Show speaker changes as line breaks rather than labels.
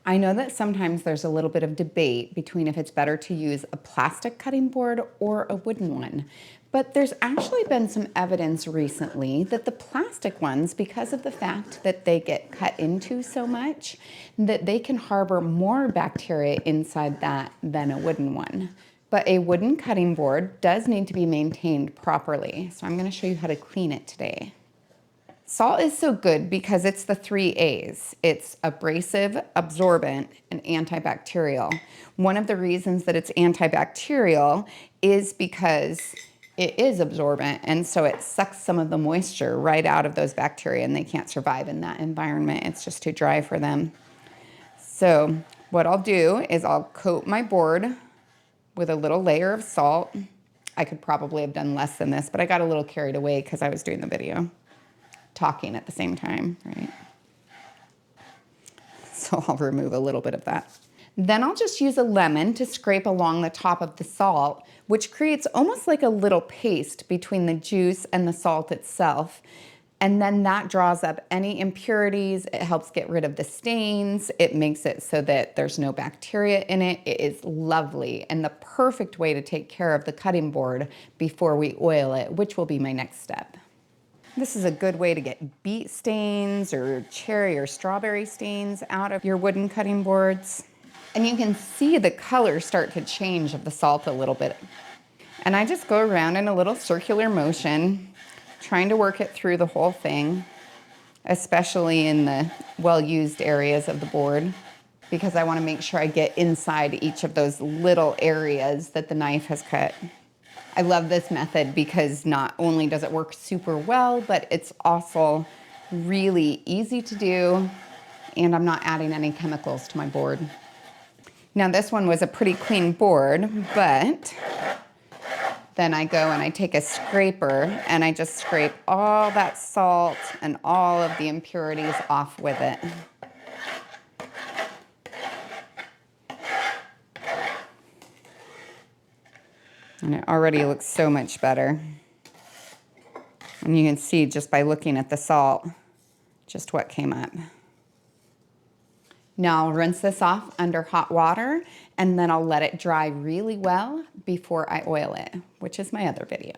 I know that sometimes there's a little bit of debate between if it's better to use a plastic cutting board or a wooden one. But there's actually been some evidence recently that the plastic ones, because of the fact that they get cut into so much, that they can harbor more bacteria inside that than a wooden one. But a wooden cutting board does need to be maintained properly. So I'm going to show you how to clean it today. Salt is so good because it's the 3 A's. It's abrasive, absorbent, and antibacterial. One of the reasons that it's antibacterial is because it is absorbent, and so it sucks some of the moisture right out of those bacteria, and they can't survive in that environment. It's just too dry for them. So what I'll do is I'll coat my board with a little layer of salt. I could probably have done less than this, but I got a little carried away because I was doing the video, talking at the same time, right? So I'll remove a little bit of that. Then I'll just use a lemon to scrape along the top of the salt, which creates almost like a little paste between the juice and the salt itself. And then that draws up any impurities. It helps get rid of the stains. It makes it so that there's no bacteria in it. It is lovely and the perfect way to take care of the cutting board before we oil it, which will be my next step. This is a good way to get beet stains or cherry or strawberry stains out of your wooden cutting boards. And you can see the color start to change of the salt a little bit. And I just go around in a little circular motion, trying to work it through the whole thing, especially in the well-used areas of the board, because I want to make sure I get inside each of those little areas that the knife has cut. I love this method because not only does it work super well, but it's also really easy to do, and I'm not adding any chemicals to my board. Now this one was a pretty clean board, but then I go and I take a scraper and I just scrape all that salt and all of the impurities off with it. And it already looks so much better. And you can see just by looking at the salt, just what came up. Now I'll rinse this off under hot water and then I'll let it dry really well before I oil it, which is my other video.